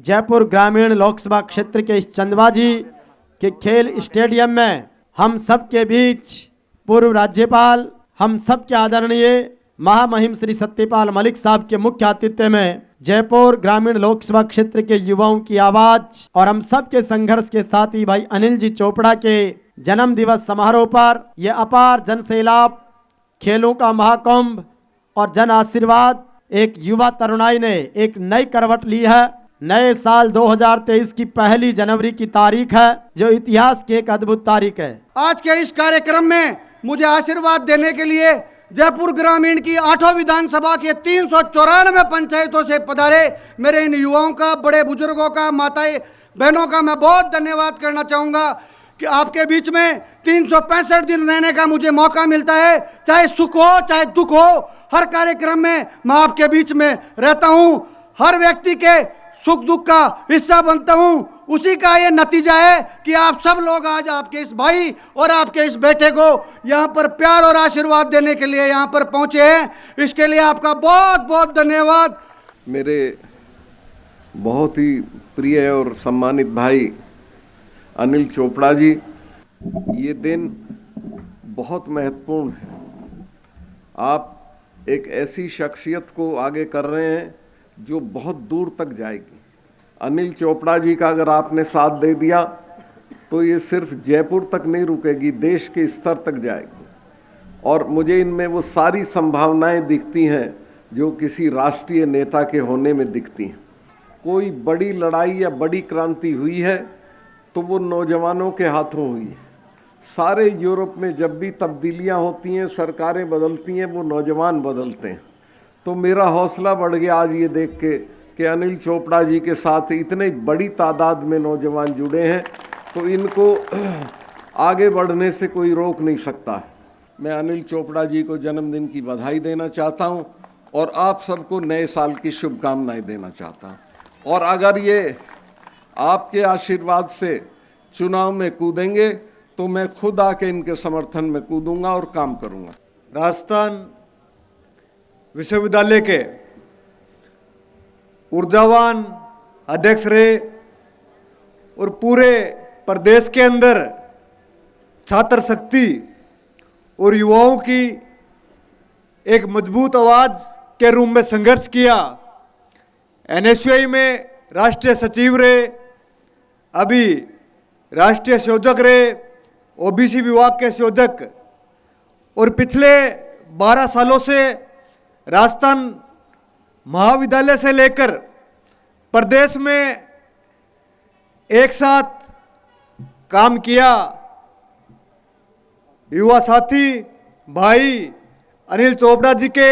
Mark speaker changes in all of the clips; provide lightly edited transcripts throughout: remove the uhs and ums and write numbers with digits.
Speaker 1: जयपुर ग्रामीण लोकसभा क्षेत्र के इस चंदबाजी के खेल स्टेडियम में हम सब के बीच पूर्व राज्यपाल, हम सब के आदरणीय महामहिम श्री सत्यपाल मलिक साहब के मुख्य आतिथ्य में जयपुर ग्रामीण लोकसभा क्षेत्र के युवाओं की आवाज और हम सब के संघर्ष के साथी भाई अनिल जी चोपड़ा के जन्म दिवस समारोह पर यह अपार जन सैलाब, खेलों का महाकुंभ और जन आशीर्वाद, एक युवा तरुणाई ने एक नई करवट ली है। नए साल 2023 की 1 जनवरी की तारीख है, जो इतिहास की एक अद्भुत तारीख है।
Speaker 2: आज के इस कार्यक्रम में मुझे आशीर्वाद देने के लिए जयपुर ग्रामीण की 8 विधानसभा के 394 पंचायतों से पधारे मेरे इन युवाओं का, बड़े बुजुर्गों का, माताएं बहनों का मैं बहुत धन्यवाद करना चाहूँगा कि आपके बीच में 365 दिन रहने का मुझे मौका मिलता है। चाहे सुख हो चाहे दुख हो, हर कार्यक्रम में मैं आपके बीच में रहता हूँ, हर व्यक्ति के सुख दुख का हिस्सा बनता हूँ। उसी का ये नतीजा है कि आप सब लोग आज आपके इस भाई और आपके इस बेटे को यहाँ पर प्यार और आशीर्वाद देने के लिए यहाँ पर पहुँचे हैं। इसके लिए आपका बहुत बहुत धन्यवाद।
Speaker 3: मेरे बहुत ही प्रिय और सम्मानित भाई अनिल चोपड़ा जी, ये दिन बहुत महत्वपूर्ण है। आप एक ऐसी शख्सियत को आगे कर रहे हैं जो बहुत दूर तक जाएगी। अनिल चोपड़ा जी का अगर आपने साथ दे दिया तो ये सिर्फ जयपुर तक नहीं रुकेगी, देश के स्तर तक जाएगी। और मुझे इनमें वो सारी संभावनाएं दिखती हैं जो किसी राष्ट्रीय नेता के होने में दिखती हैं। कोई बड़ी लड़ाई या बड़ी क्रांति हुई है तो वो नौजवानों के हाथों हुई है। सारे यूरोप में जब भी तब्दीलियां होती हैं, सरकारें बदलती हैं, वो नौजवान बदलते हैं। तो मेरा हौसला बढ़ गया आज ये देख के कि अनिल चोपड़ा जी के साथ इतनी बड़ी तादाद में नौजवान जुड़े हैं, तो इनको आगे बढ़ने से कोई रोक नहीं सकता है। मैं अनिल चोपड़ा जी को जन्मदिन की बधाई देना चाहता हूं और आप सबको नए साल की शुभकामनाएं देना चाहता हूं। और अगर ये आपके आशीर्वाद से चुनाव में कूदेंगे तो मैं खुद आके इनके समर्थन में कूदूंगा और काम करूंगा।
Speaker 4: राजस्थान विश्वविद्यालय के ऊर्जावान अध्यक्ष रहे और पूरे प्रदेश के अंदर छात्र शक्ति और युवाओं की एक मजबूत आवाज के रूप में संघर्ष किया। एनएसयूआई में राष्ट्रीय सचिव रहे, अभी राष्ट्रीय संयोजक रहे, ओबीसी विभाग के संयोजक, और पिछले 12 सालों से राजस्थान महाविद्यालय से लेकर प्रदेश में एक साथ काम किया। युवा साथी भाई अनिल चोपड़ा जी के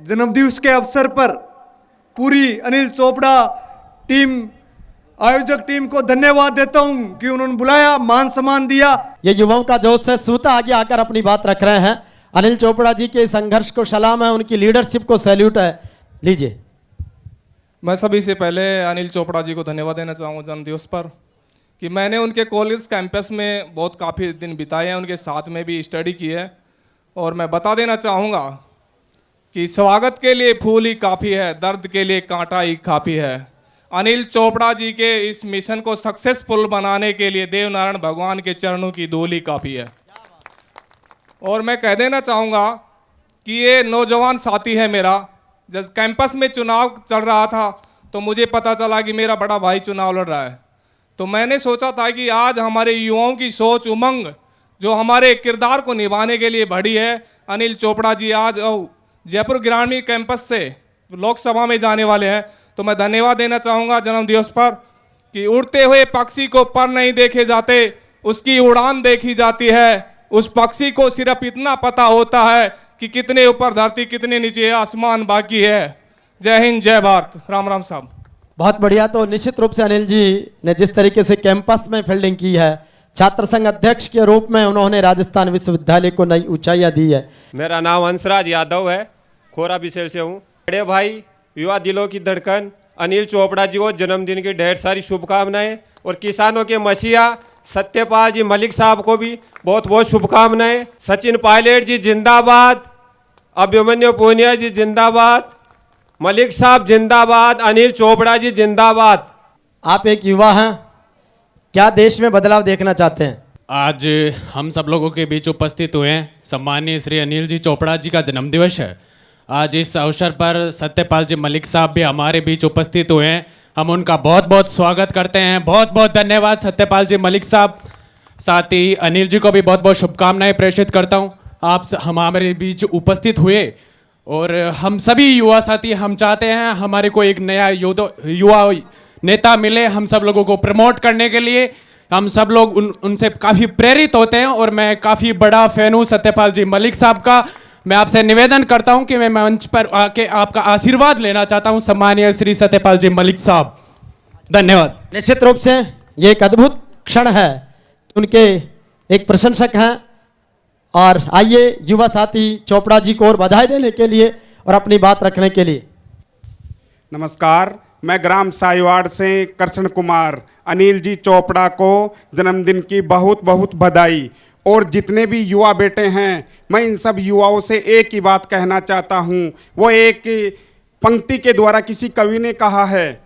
Speaker 4: जन्मदिवस के अवसर पर पूरी अनिल चोपड़ा टीम, आयोजक टीम को धन्यवाद देता हूं कि उन्होंने बुलाया, मान सम्मान दिया।
Speaker 1: ये युवाओं का जोश है, सूता आगे आकर अपनी बात रख रहे हैं। अनिल चोपड़ा जी के संघर्ष को सलाम है, उनकी लीडरशिप को सैल्यूट है। लीजिए।
Speaker 5: मैं सभी से पहले अनिल चोपड़ा जी को धन्यवाद देना चाहूँगा जन्मदिवस पर, कि मैंने उनके कॉलेज कैंपस में बहुत काफ़ी दिन बिताए हैं, उनके साथ में भी स्टडी की है। और मैं बता देना चाहूँगा कि स्वागत के लिए फूल ही काफ़ी है, दर्द के लिए कांटा ही काफ़ी है। अनिल चोपड़ा जी के इस मिशन को सक्सेसफुल बनाने के लिए देवनारायण भगवान के चरणों की धूल ही काफ़ी है। और मैं कह देना चाहूँगा कि ये नौजवान साथी है मेरा। जब कैंपस में चुनाव चल रहा था तो मुझे पता चला कि मेरा बड़ा भाई चुनाव लड़ रहा है, तो मैंने सोचा था कि आज हमारे युवाओं की सोच, उमंग जो हमारे किरदार को निभाने के लिए बढ़ी है, अनिल चोपड़ा जी आज जयपुर ग्रामीण कैंपस से लोकसभा में जाने वाले हैं। तो मैं धन्यवाद देना चाहूँगा जन्मदिवस पर कि उड़ते हुए पक्षी को पर नहीं देखे जाते, उसकी उड़ान देखी जाती है। उस पक्षी को सिर्फ इतना पता होता है कि कितने ऊपर धरती, कितने नीचे आसमान बाकी है। जय हिंद, जय भारत। राम राम साहब।
Speaker 1: बहुत बढ़िया। तो निश्चित रूप से अनिल जी ने जिस तरीके से कैंपस में फील्डिंग की है, छात्र संघ अध्यक्ष के रूप में उन्होंने राजस्थान विश्वविद्यालय को नई ऊंचाइयां दी है।
Speaker 6: मेरा नाम हंसराज यादव है, खोरा बिसेल से हूँ। बड़े भाई, युवा दिलों की धड़कन अनिल चोपड़ा जी को जन्मदिन की ढेर सारी शुभकामनाएं, और किसानों के मसीहा सत्यपाल जी मलिक साहब को भी बहुत बहुत शुभकामनाएं। सचिन पायलट जी जिंदाबाद, अभिमन्यु पूनिया जी जिंदाबाद, मलिक साहब जिंदाबाद, अनिल चोपड़ा जी जिंदाबाद।
Speaker 1: आप एक युवा हैं, क्या देश में बदलाव देखना चाहते हैं?
Speaker 7: आज हम सब लोगों के बीच उपस्थित हुए हैं। सम्मानीय श्री अनिल जी चोपड़ा जी का जन्मदिवस है। आज इस अवसर पर सत्यपाल जी मलिक साहब भी हमारे बीच उपस्थित हुए हैं। हम उनका बहुत बहुत स्वागत करते हैं। बहुत बहुत धन्यवाद सत्यपाल जी मलिक साहब। साथ ही अनिल जी को भी बहुत बहुत शुभकामनाएं प्रेषित करता हूं। आप हमारे बीच उपस्थित हुए और हम सभी युवा साथी हम चाहते हैं हमारे को एक नया युवा नेता मिले हम सब लोगों को प्रमोट करने के लिए। हम सब लोग उनसे काफ़ी प्रेरित होते हैं और मैं काफ़ी बड़ा फैन हूँ सत्यपाल जी मलिक साहब का। मैं आपसे निवेदन करता हूं कि मैं मंच पर आके आपका आशीर्वाद लेना चाहता हूं सम्मानीय श्री सत्यपाल जी मलिक साहब। धन्यवाद।
Speaker 1: निश्चित रूप से ये एक अद्भुत क्षण है, उनके एक प्रशंसक हैं। और आइए युवा साथी चोपड़ा जी को और बधाई देने के लिए और अपनी बात रखने के लिए।
Speaker 8: नमस्कार, मैं ग्राम साईवाड़ से कृष्ण कुमार। अनिल जी चोपड़ा को जन्मदिन की बहुत बहुत बधाई। और जितने भी युवा बेटे हैं, मैं इन सब युवाओं से एक ही बात कहना चाहता हूँ। वो एक पंक्ति के द्वारा किसी कवि ने कहा है,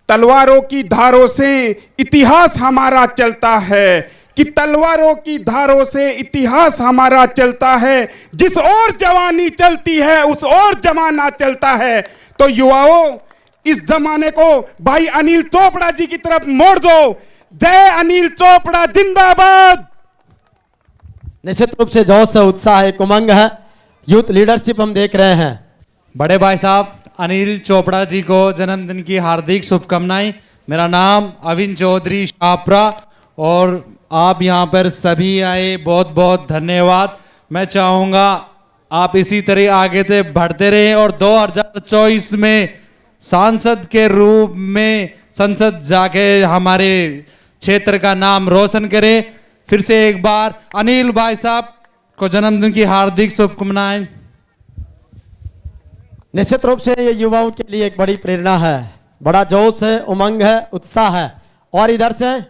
Speaker 8: तलवारों की धारों से इतिहास हमारा चलता है, कि तलवारों की धारों से इतिहास हमारा चलता है, जिस ओर जवानी चलती है उस ओर जमाना चलता है। तो युवाओं, इस जमाने को भाई अनिल चोपड़ा जी की तरफ मोड़ दो। जय अनिल चोपड़ा जिंदाबाद।
Speaker 1: निश्चित रूप से जोश है, उत्साह है, एक उमंग है, यूथ लीडरशिप हम देख रहे हैं।
Speaker 9: बड़े भाई साहब अनिल चोपड़ा जी को जन्मदिन की हार्दिक शुभकामनाएं। मेरा नाम अविन चौधरी शाहपुरा और आप यहाँ पर सभी आए, बहुत बहुत धन्यवाद। मैं चाहूँगा आप इसी तरह आगे से बढ़ते रहें और 2024 में सांसद के रूप में संसद जाके हमारे क्षेत्र का नाम रोशन करें। फिर से एक बार अनिल भाई साहब को जन्मदिन की हार्दिक शुभकामनाएं।
Speaker 1: निश्चित रूप से ये युवाओं के लिए एक बड़ी प्रेरणा है, बड़ा जोश है, उमंग है, उत्साह है। और इधर से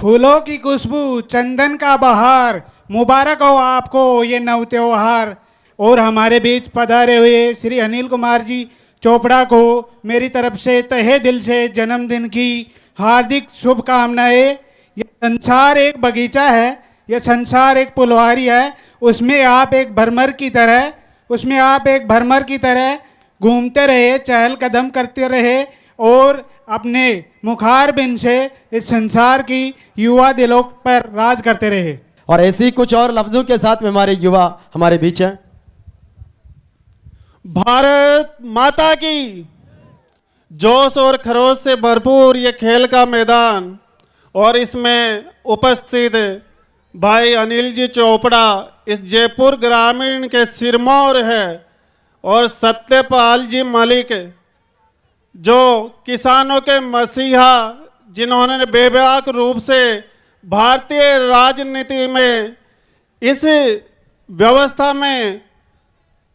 Speaker 2: फूलों की खुशबू, चंदन का बहार, मुबारक हो आपको ये नव त्योहार। और हमारे बीच पधारे हुए श्री अनिल कुमार जी चोपड़ा को मेरी तरफ से तहे दिल से जन्मदिन की हार्दिक शुभकामनाएं। ये संसार एक बगीचा है, ये संसार एक फुलवारी है, उसमें आप एक भ्रमर की तरह घूमते रहे, चहल कदम करते रहे और अपने मुखार बिन से इस संसार की युवा दिलों पर राज करते रहे।
Speaker 1: और ऐसे ही कुछ और लफ्जों के साथ में हमारे युवा हमारे बीच हैं।
Speaker 10: भारत माता की। जोश और खरोश से भरपूर ये खेल का मैदान और इसमें उपस्थित भाई अनिल जी चोपड़ा इस जयपुर ग्रामीण के सिरमौर है और सत्यपाल जी मलिक जो किसानों के मसीहा, जिन्होंने बेबाक रूप से भारतीय राजनीति में इस व्यवस्था में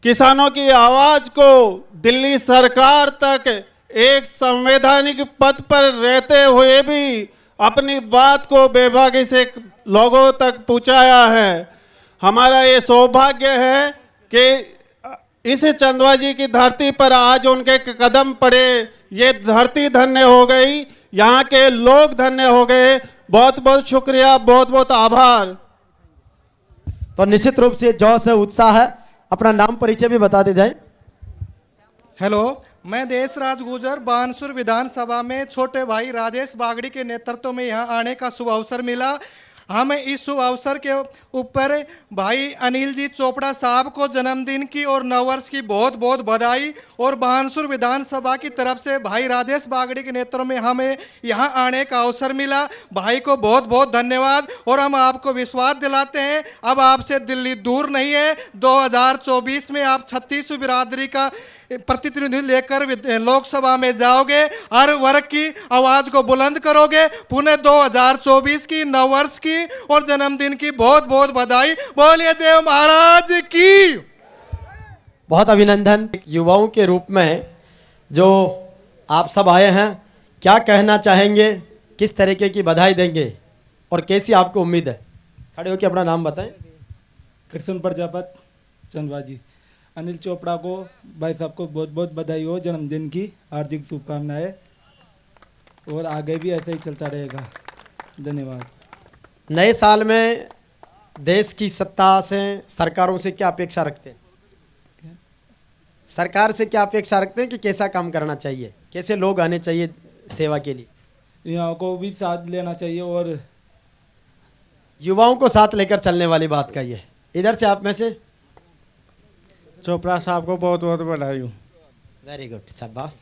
Speaker 10: किसानों की आवाज़ को दिल्ली सरकार तक एक संवैधानिक पद पर रहते हुए भी अपनी बात को बेबाकी से लोगों तक पहुंचाया है। हमारा ये सौभाग्य है कि इस चंदवा जी की धरती पर आज उनके कदम पड़े, ये धरती धन्य हो गई, यहाँ के लोग धन्य हो गए। बहुत बहुत शुक्रिया, बहुत बहुत आभार।
Speaker 1: तो निश्चित रूप से जोश है, उत्साह है। अपना नाम परिचय भी बताते जाए।
Speaker 4: हेलो, मैं देशराज गुजर बानसूर विधानसभा में छोटे भाई राजेश बागड़ी के नेतृत्व में यहाँ आने का शुभ अवसर मिला। हमें इस शुभ अवसर के ऊपर भाई अनिल जी चोपड़ा साहब को जन्मदिन की और नववर्ष की बहुत बहुत बधाई। और बानसूर विधानसभा की तरफ से भाई राजेश बागड़ी के नेतृत्व में हमें यहाँ आने का अवसर मिला। भाई को बहुत बहुत धन्यवाद। और हम आपको विश्वास दिलाते हैं अब आपसे दिल्ली दूर नहीं है। 2024 में आप 36 बिरादरी का प्रतिनिधि लेकर लोकसभा में जाओगे, हर वर्ग की आवाज को बुलंद करोगे। पुणे 2024 की नववर्ष की और जन्मदिन की बहुत बहुत बधाई। बोलिए देव महाराज की।
Speaker 1: बहुत अभिनंदन। युवाओं के रूप में जो आप सब आए हैं, क्या कहना चाहेंगे, किस तरीके की बधाई देंगे और कैसी आपको उम्मीद है? खड़े होकर अपना नाम बताएं।
Speaker 11: कृष्ण प्रजापत चंदवा जी। अनिल चोपड़ा को भाई साहब को बहुत बहुत बधाई हो, जन्मदिन की हार्दिक शुभकामनाएं। और आगे भी ऐसे ही चलता रहेगा। धन्यवाद।
Speaker 1: नए साल में देश की सत्ता से, सरकारों से क्या अपेक्षा रखते हैं? सरकार से क्या अपेक्षा रखते हैं कि कैसा काम करना चाहिए, कैसे लोग आने चाहिए सेवा के लिए?
Speaker 11: यहाँ को भी साथ लेना चाहिए और
Speaker 1: युवाओं को साथ लेकर चलने वाली बात कही है। इधर से आप में से।
Speaker 10: चोपड़ा साहब को बहुत बहुत बधाई हो।
Speaker 1: वेरी गुड, शाबाश,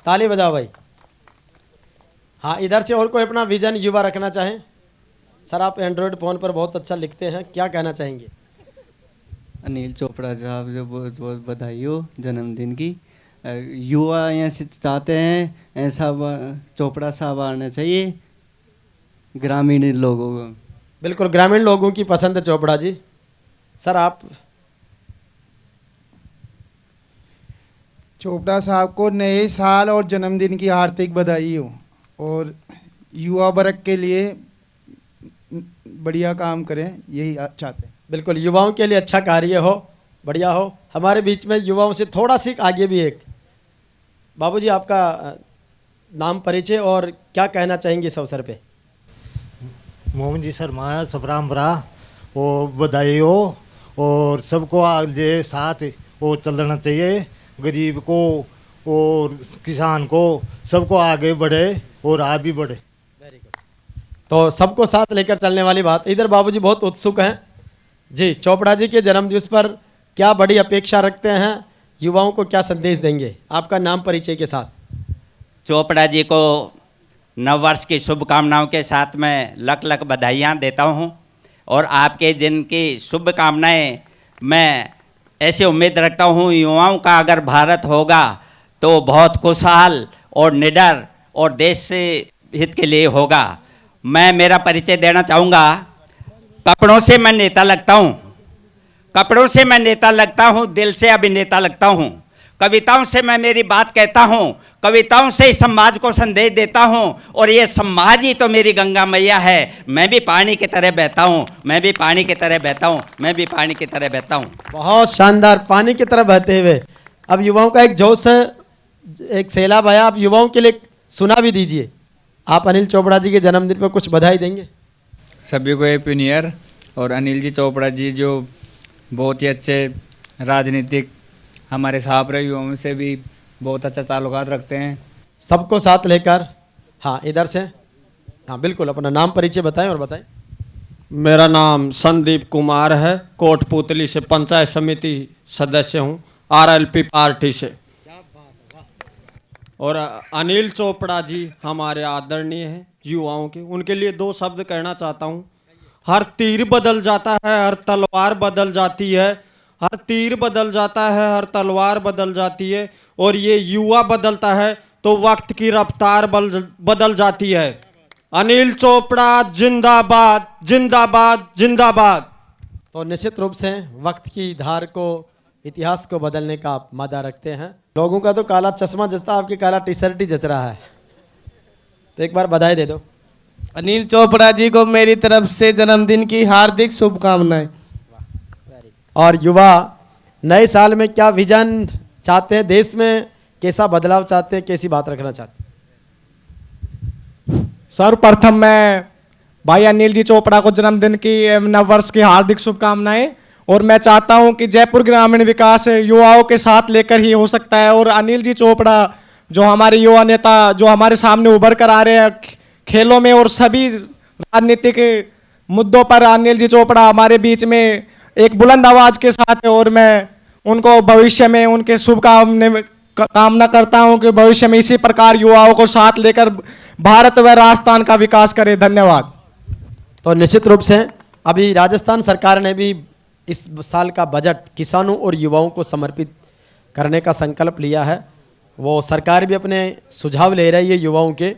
Speaker 1: ताली बजाओ भाई। हाँ, इधर से और कोई अपना विजन युवा रखना चाहें? सर, आप एंड्रॉयड फ़ोन पर बहुत अच्छा लिखते हैं, क्या कहना चाहेंगे?
Speaker 12: अनिल चोपड़ा साहब को बहुत बहुत बधाई हो जन्मदिन की। युवा यहाँ से चाहते हैं ऐसा चोपड़ा साहब आना चाहिए ग्रामीण लोगों को।
Speaker 1: बिल्कुल, ग्रामीण लोगों की पसंद है चोपड़ा जी। सर, आप?
Speaker 13: चोपड़ा साहब को नए साल और जन्मदिन की हार्दिक बधाई हो और युवा वर्ग के लिए बढ़िया काम करें, यही चाहते हैं।
Speaker 1: बिल्कुल, युवाओं के लिए अच्छा कार्य हो, बढ़िया हो। हमारे बीच में युवाओं से थोड़ा सी आगे भी एक बाबूजी, आपका नाम, परिचय और क्या कहना चाहेंगे इस अवसर पे?
Speaker 14: मोहम्मद जी शर्मा सबरामबरा, वो बधाई हो और सबको आगे साथ वो चलना चाहिए, गरीब को और किसान को सबको आगे बढ़े और आ भी बढ़े।
Speaker 1: तो सबको साथ लेकर चलने वाली बात। इधर बाबूजी बहुत उत्सुक हैं जी, चोपड़ा जी के जन्मदिवस पर क्या बड़ी अपेक्षा रखते हैं, युवाओं को क्या संदेश देंगे? आपका नाम, परिचय के साथ।
Speaker 15: चोपड़ा जी को नव वर्ष की शुभकामनाओं के साथ मैं लख लख बधाइयाँ देता हूँ और आपके दिन की शुभकामनाएं मैं ऐसे उम्मीद रखता हूँ युवाओं का अगर भारत होगा तो बहुत खुशहाल और निडर और देश से हित के लिए होगा। मैं मेरा परिचय देना चाहूँगा। कपड़ों से मैं नेता लगता हूँ, कपड़ों से मैं नेता लगता हूँ, दिल से अभिनेता लगता हूँ। कविताओं से मैं मेरी बात कहता हूँ, कविताओं से समाज को संदेश देता हूँ और ये समाज ही तो मेरी गंगा मैया है। मैं भी पानी की तरह बहता हूँ, मैं भी पानी की तरह बहता हूँ, मैं भी पानी की तरह बहता हूँ।
Speaker 1: बहुत शानदार, पानी की तरह बहते हुए। अब युवाओं का एक जोश है, एक सैलाब आया, आप युवाओं के लिए सुना भी दीजिए। आप अनिल चोपड़ा जी के जन्मदिन पर कुछ बधाई देंगे?
Speaker 16: सभी को हैप्पी न्यू ईयर। और अनिल जी चोपड़ा जी जो बहुत ही अच्छे राजनीतिक हमारे साहब रहे, युवाओं से भी बहुत अच्छा ताल्लुकात रखते हैं,
Speaker 1: सबको साथ लेकर। हाँ, इधर से। हाँ बिल्कुल, अपना नाम, परिचय बताएं और बताएं।
Speaker 17: मेरा नाम संदीप कुमार है, कोटपुतली से पंचायत समिति सदस्य हूँ, आरएलपी पार्टी से। और अनिल चोपड़ा जी हमारे आदरणीय हैं युवाओं के, उनके लिए दो शब्द कहना चाहता हूँ। हर तीर बदल जाता है, हर तलवार बदल जाती है, हर तीर बदल जाता है, हर तलवार बदल जाती है, और ये युवा बदलता है तो वक्त की रफ्तार बदल जाती है। अनिल चोपड़ा जिंदाबाद, जिंदाबाद, जिंदाबाद।
Speaker 1: तो निश्चित रूप से वक्त की धार को, इतिहास को बदलने का आप मादा रखते हैं। लोगों का तो काला चश्मा जचता, आपकी काला टी शर्ट ही जच रहा है। तो एक बार बधाई दे दो।
Speaker 18: अनिल चोपड़ा जी को मेरी तरफ से जन्मदिन की हार्दिक शुभकामनाएं।
Speaker 1: और युवा नए साल में क्या विजन चाहते हैं, देश में कैसा बदलाव चाहते हैं, कैसी बात रखना चाहते हैं?
Speaker 19: सर्वप्रथम मैं भाई अनिल जी चोपड़ा को जन्मदिन की नववर्ष की हार्दिक शुभकामनाएं। और मैं चाहता हूं कि जयपुर ग्रामीण विकास युवाओं के साथ लेकर ही हो सकता है। और अनिल जी चोपड़ा जो हमारे युवा नेता, जो हमारे सामने उभर कर आ रहे हैं खेलों में और सभी राजनीतिक मुद्दों पर, अनिल जी चोपड़ा हमारे बीच में एक बुलंद आवाज के साथ है। और मैं उनको भविष्य में उनके कामना करता हूं कि भविष्य में इसी प्रकार युवाओं को साथ लेकर भारत व राजस्थान का विकास करे। धन्यवाद।
Speaker 1: तो निश्चित रूप से अभी राजस्थान सरकार ने भी इस साल का बजट किसानों और युवाओं को समर्पित करने का संकल्प लिया है। वो सरकार भी अपने सुझाव ले रही है युवाओं के।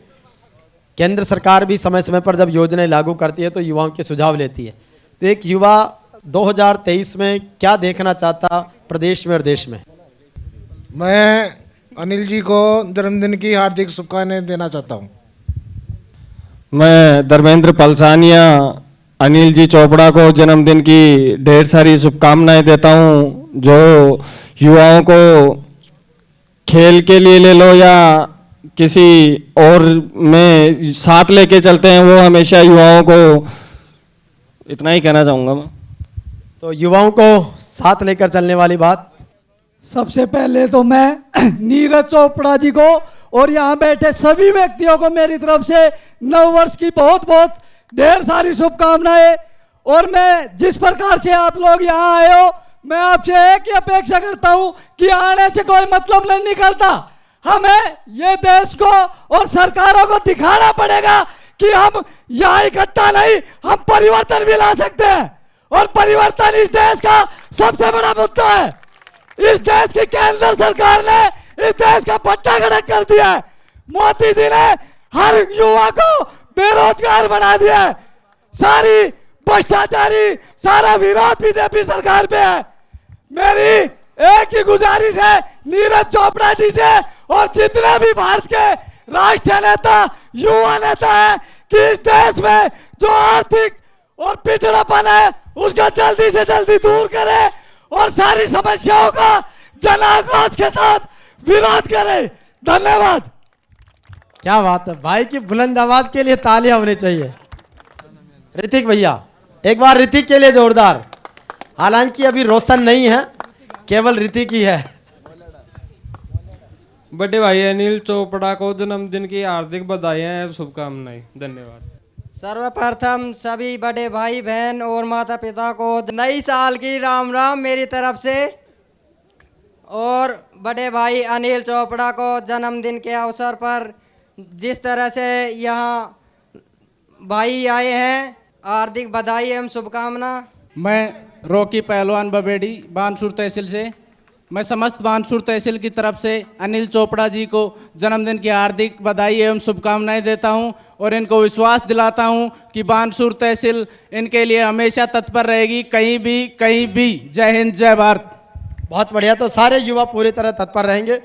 Speaker 1: केंद्र सरकार भी समय समय पर जब योजनाएं लागू करती है तो युवाओं के सुझाव लेती है। तो एक युवा 2023 में क्या देखना चाहता प्रदेश में और देश में?
Speaker 13: मैं अनिल जी को जन्मदिन की हार्दिक शुभकामनाएं देना चाहता हूँ।
Speaker 17: मैं धर्मेंद्र पलसानिया अनिल जी चोपड़ा को जन्मदिन की ढेर सारी शुभकामनाएं देता हूं। जो युवाओं को खेल के लिए ले लो या किसी और में साथ लेके चलते हैं, वो हमेशा युवाओं को, इतना ही कहना चाहूँगा मैं।
Speaker 1: तो युवाओं को साथ लेकर चलने वाली बात।
Speaker 20: सबसे पहले तो मैं नीरज चोपड़ा जी को और यहाँ बैठे सभी व्यक्तियों को मेरी तरफ से नव वर्ष की बहुत बहुत ढेर सारी शुभकामनाएं। और मैं जिस प्रकार से आप लोग यहाँ आए हो, मैं आपसे एक ही अपेक्षा करता हूँ कि आने से कोई मतलब नहीं निकलता। हमें ये देश को और सरकारों को दिखाना पड़ेगा कि हम यहाँ इकट्ठा नहीं, हम परिवर्तन भी ला सकते हैं। और परिवर्तन इस देश का सबसे बड़ा मुद्दा है। इस देश की केंद्र सरकार ने इस देश का पट्टा खड़ा कर दिया है। मोदी जी ने हर युवा को बेरोजगार बना दिया है। सारी भ्रष्टाचारी, सारा विरोध बीजेपी सरकार पे है। मेरी एक ही गुजारिश है नीरज चोपड़ा जी से और जितने भी भारत के राष्ट्रीय नेता, युवा नेता है, कि इस देश में जो आर्थिक और पिछड़ापन है उसको जल्दी से जल्दी दूर करे और सारी समस्याओं का जन आक्रोश के साथ विरोध करे। धन्यवाद।
Speaker 1: क्या बात है भाई की बुलंद आवाज के लिए तालियां होनी चाहिए। ऋतिक भैया, एक बार ऋतिक के लिए जोरदार। हालांकि अभी रोशन नहीं है, केवल ऋतिक ही है।
Speaker 17: बड़े भाई अनिल चोपड़ा को जन्मदिन की हार्दिक बधाइयाँ और शुभकामनाएं। धन्यवाद।
Speaker 21: सर्वप्रथम सभी बड़े भाई बहन और माता पिता को नई साल की राम राम मेरी तरफ से। और बड़े भाई अनिल चोपड़ा को जन्मदिन के अवसर पर जिस तरह से यहाँ भाई आए हैं, हार्दिक बधाई एवं शुभकामना।
Speaker 19: मैं रॉकी पहलवान बबेड़ी बानसूर तहसील से, मैं समस्त बानसूर तहसील की तरफ से अनिल चोपड़ा जी को जन्मदिन की हार्दिक बधाई एवं शुभकामनाएं देता हूं और इनको विश्वास दिलाता हूं कि बानसूर तहसील इनके लिए हमेशा तत्पर रहेगी, कहीं भी कहीं भी। जय हिंद, जय भारत।
Speaker 1: बहुत बढ़िया। तो सारे युवा पूरी तरह तत्पर रहेंगे।